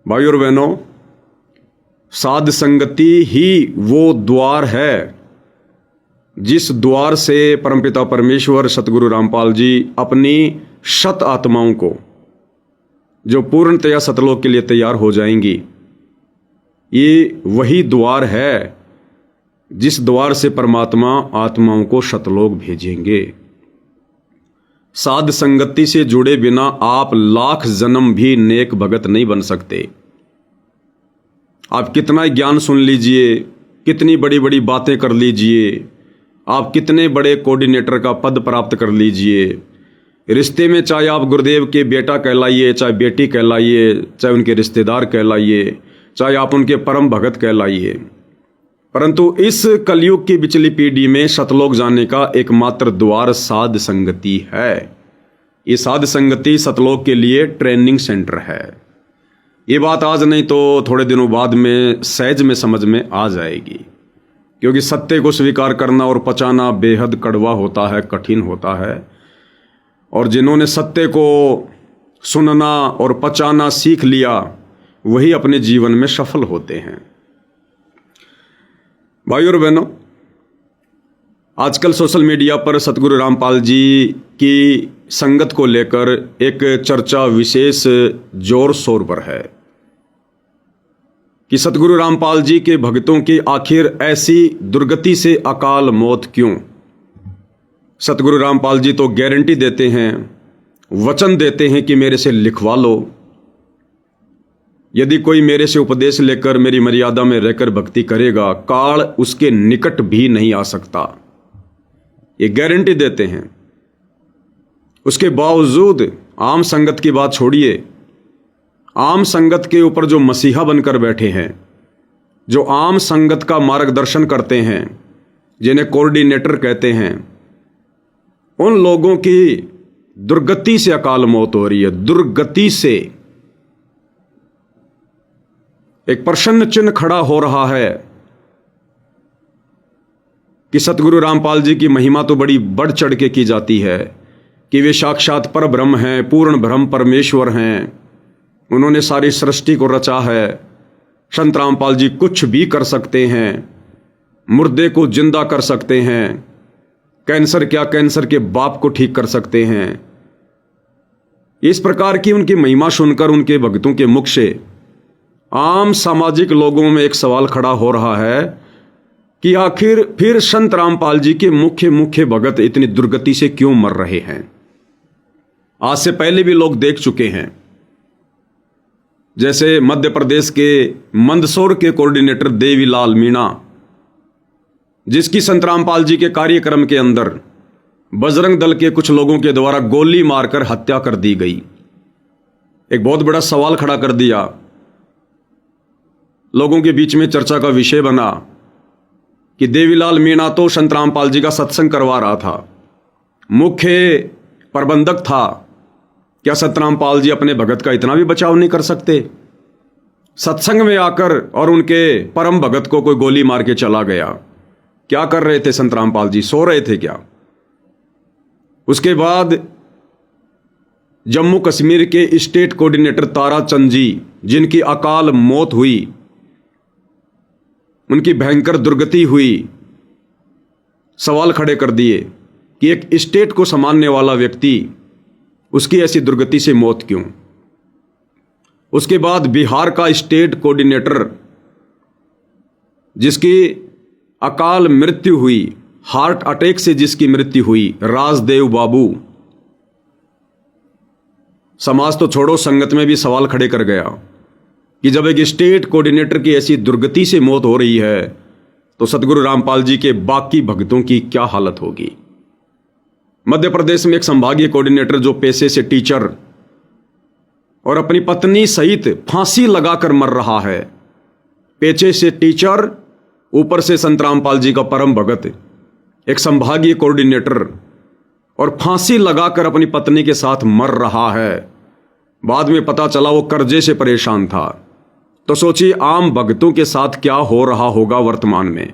भाई और बहनों, साध संगति ही वो द्वार है जिस द्वार से परमपिता परमेश्वर सतगुरु रामपाल जी अपनी शत आत्माओं को, जो पूर्णतया सतलोक के लिए तैयार हो जाएंगी, ये वही द्वार है जिस द्वार से परमात्मा आत्माओं को सतलोक भेजेंगे। साध संगति से जुड़े बिना आप लाख जन्म भी नेक भगत नहीं बन सकते। आप कितना ज्ञान सुन लीजिए, कितनी बड़ी बड़ी बातें कर लीजिए, आप कितने बड़े कोऑर्डिनेटर का पद प्राप्त कर लीजिए, रिश्ते में चाहे आप गुरुदेव के बेटा कहलाइए, चाहे बेटी कहलाइए, चाहे उनके रिश्तेदार कहलाइए, चाहे आप उनके परम भगत कहलाइए, परंतु इस कलयुग की पिछली पीढ़ी में सतलोक जाने का एकमात्र द्वार साध संगति है। ये साध संगति सतलोक के लिए ट्रेनिंग सेंटर है। ये बात आज नहीं तो थोड़े दिनों बाद में सहज में समझ में आ जाएगी, क्योंकि सत्य को स्वीकार करना और पचाना बेहद कड़वा होता है, कठिन होता है। और जिन्होंने सत्य को सुनना और पचाना सीख लिया, वही अपने जीवन में सफल होते हैं। भाई और बहनों, आजकल सोशल मीडिया पर सतगुरु रामपाल जी की संगत को लेकर एक चर्चा विशेष जोर शोर पर है कि सतगुरु रामपाल जी के भक्तों की आखिर ऐसी दुर्गति से अकाल मौत क्यों। सतगुरु रामपाल जी तो गारंटी देते हैं, वचन देते हैं कि मेरे से लिखवा लो, यदि कोई मेरे से उपदेश लेकर मेरी मर्यादा में रहकर भक्ति करेगा, काल उसके निकट भी नहीं आ सकता। ये गारंटी देते हैं। उसके बावजूद आम संगत की बात छोड़िए, आम संगत के ऊपर जो मसीहा बनकर बैठे हैं, जो आम संगत का मार्गदर्शन करते हैं, जिन्हें कोऑर्डिनेटर कहते हैं, उन लोगों की दुर्गति से अकाल मौत हो रही है। दुर्गति से एक प्रश्न चिन्ह खड़ा हो रहा है कि सतगुरु रामपाल जी की महिमा तो बड़ी बढ़ चढ़ के की जाती है कि वे साक्षात पर ब्रह्म हैं, पूर्ण ब्रह्म परमेश्वर हैं, उन्होंने सारी सृष्टि को रचा है। संत रामपाल जी कुछ भी कर सकते हैं, मुर्दे को जिंदा कर सकते हैं, कैंसर क्या कैंसर के बाप को ठीक कर सकते हैं। इस प्रकार की उनकी महिमा सुनकर उनके भक्तों के मुख से आम सामाजिक लोगों में एक सवाल खड़ा हो रहा है कि आखिर फिर संत रामपाल जी के मुख्य भगत इतनी दुर्गति से क्यों मर रहे हैं। आज से पहले भी लोग देख चुके हैं, जैसे मध्य प्रदेश के मंदसौर के कोऑर्डिनेटर देवीलाल मीणा, जिसकी संत रामपाल जी के कार्यक्रम के अंदर बजरंग दल के कुछ लोगों के द्वारा गोली मारकर हत्या कर दी गई। एक बहुत बड़ा सवाल खड़ा कर दिया, लोगों के बीच में चर्चा का विषय बना कि देवीलाल मीणा तो संत रामपाल जी का सत्संग करवा रहा था, मुख्य प्रबंधक था, क्या संत रामपाल जी अपने भगत का इतना भी बचाव नहीं कर सकते। सत्संग में आकर और उनके परम भगत को कोई गोली मार के चला गया। क्या कर रहे थे संत रामपाल जी, सो रहे थे क्या? उसके बाद जम्मू कश्मीर के स्टेट कोऑर्डिनेटर ताराचंद जी, जिनकी अकाल मौत हुई, उनकी भयंकर दुर्गति हुई, सवाल खड़े कर दिए कि एक स्टेट को संभालने वाला व्यक्ति, उसकी ऐसी दुर्गति से मौत क्यों। उसके बाद बिहार का स्टेट कोऑर्डिनेटर, जिसकी अकाल मृत्यु हुई, हार्ट अटैक से जिसकी मृत्यु हुई, राजदेव बाबू, समाज तो छोड़ो, संगत में भी सवाल खड़े कर गया कि जब एक स्टेट कोऑर्डिनेटर की ऐसी दुर्गति से मौत हो रही है तो सतगुरु रामपाल जी के बाकी भक्तों की क्या हालत होगी। मध्य प्रदेश में एक संभागीय कोऑर्डिनेटर जो पेशे से टीचर और अपनी पत्नी सहित फांसी लगाकर मर रहा है, पेशे से टीचर, ऊपर से संत रामपाल जी का परम भगत, एक संभागीय कोऑर्डिनेटर, और फांसी लगाकर अपनी पत्नी के साथ मर रहा है। बाद में पता चला वो कर्जे से परेशान था। तो सोचिए आम भक्तों के साथ क्या हो रहा होगा वर्तमान में।